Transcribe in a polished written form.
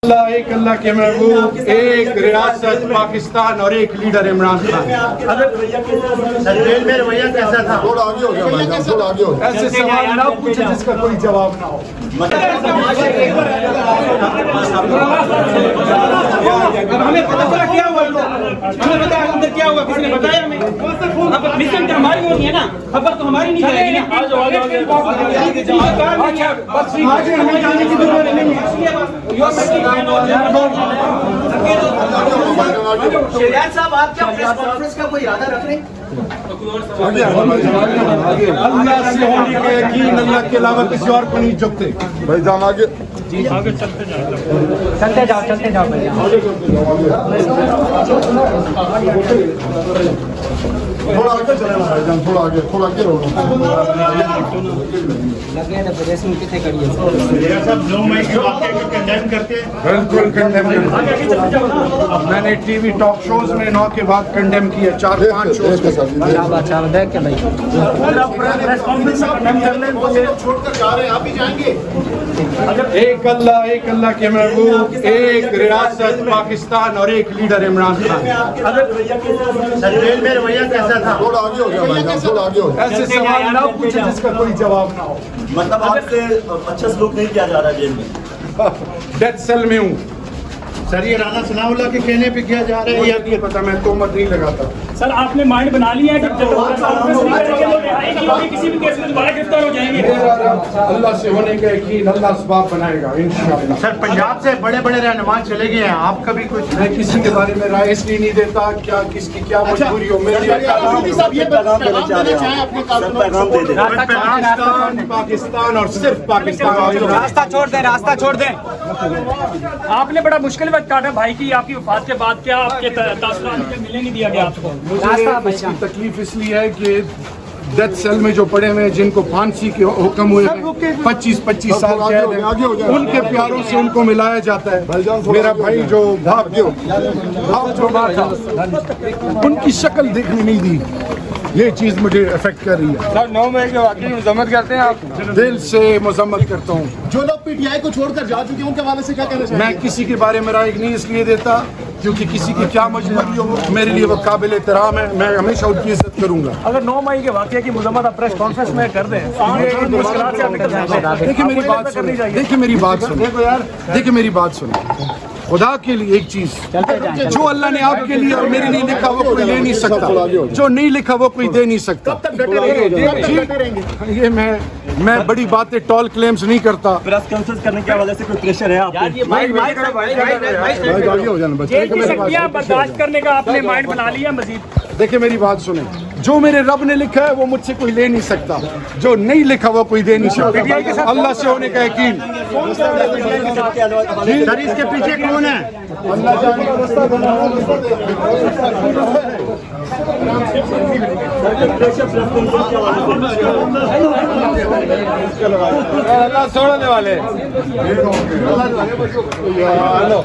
एक अल्लाह के महबूब, एक रियासत पाकिस्तान और एक लीडर इमरान खान। जेल में रवैया कैसा था? थोड़ा आगे हो गया भाई, थोड़ा आगे हो। ऐसे सवाल ना पूछे जिसका कोई जवाब ना हो। हमें पता चला क्या हुआ, हमें पता अंदर क्या हुआ, किसी ने बताया हमें। अब मिशन तो हमारी होनी है ना, खबर तो हमारी नहीं चलेगी ना। हमें जाने की जरूरत नहीं है। शहजाद साहब, आप क्या प्रेस कॉन्फ्रेंस का कोई इरादा रख रहे हैं? अल्लाह से होने का यकीन, अल्लाह के अलावा किसी और को नहीं झुकते। भाई जान आगे, आगे चलते जाओ भैया। थोड़ा आगे चले भाईजान, थोड़ा आगे रहो। सब 9 मई के वाक़े को कंडेम करते हैं। बिल्कुल कंडेम। मैंने टीवी टॉक शोज में 9 के बाद कंडेम किया, 4-5 शोज के साथ। छोड़कर जा रहे हैं, आप भी जाएंगे? एक अल्लाह के महबूब, एक रियासत पाकिस्तान और एक लीडर इमरान खान। जेल में रवैया कैसा था? थोड़ा आगे हो गया भाईजान, थोड़ा आगे हो। ऐसे सवाल ना पूछे जिसका कोई जवाब ना हो। मतलब आपसे अच्छा सलूक नहीं किया जा रहा जेल में? डेथ सेल में हूँ सर, ये राना सनाउल्लाह के कहने पे किया जा रहा है, ये नहीं पता, मैं तोहमत नहीं लगाता। सर, आपने माइंड बना लिया है कि किसी भी केस में दोबारा गिरफ्तार हो जाएंगे। अल्लाह से होने का यकीन, अल्लाह असबाब बनाएगा इंशाअल्लाह। सर, पंजाब से बड़े बड़े रहनुमा चले गए हैं, आपका भी कुछ? मैं किसी के बारे में राय इसलिए नहीं देता क्या किसकी क्या मजबूरी हो। मेरे पाकिस्तान और सिर्फ पाकिस्तान। रास्ता छोड़ दें, रास्ता छोड़ दें। आपने बड़ा मुश्किल वक्त काटा भाई की, आपकी वफात के बाद क्या आपके तासुरात मिलने नहीं दिया गया आपको? मुझे इसकी तकलीफ इसलिए है कि डेथ सेल में जो पड़े हुए हैं, जिनको फांसी के हुक्म हुए हैं, 25-25 साल कैद हैं, उनके प्यारों से उनको मिलाया जाता है। मेरा भाई जो भाग था, उनकी शक्ल देखने नहीं दी। ये चीज मुझे अफेक्ट कर रही है। सर, 9 मई के वाकई मजम्मत करते हैं आप? दिल से मजम्मत करता हूँ। जो लोग पीटीआई को छोड़कर जा चुके हैं उनके हवाले से क्या कहना चाहिए? मैं किसी के बारे में राय नहीं इसलिए देता क्योंकि किसी की क्या मजबूरी हो, मेरे लिए वो काबिल एहतराम है, मैं हमेशा उनकी इज्जत करूंगा। अगर 9 मई के वाकये की मजम्मत आप प्रेस कॉन्फ्रेंस में कर दें, देखिए मेरी बात सुनिए, देखिए मेरी बात सुनिए, देखिए मेरी बात सुनिए। खुदा के लिए एक चीज, जो अल्लाह ने आपके लिए और मेरे लिए लिखा वो कोई ले नहीं सकता, जो नहीं लिखा वो कोई दे नहीं सकता। ये मैं बड़ी बातें टॉल क्लेम्स नहीं करता। प्रेस कॉन्फ्रेंस करने के हवाले से कोई प्रेशर है आपको? बर्दाश्त करने का आपने माइंड बना लिया मजीद? देखिए मेरी बात सुने, जो मेरे रब ने लिखा है वो मुझसे कोई ले नहीं सकता, जो नहीं लिखा वो कोई दे नहीं सकता। अल्लाह से होने का यकीन। सर, इसके पीछे कौन है? अल्लाह जाने का रास्ता अल्लाह छोड़ने वाले। हेलो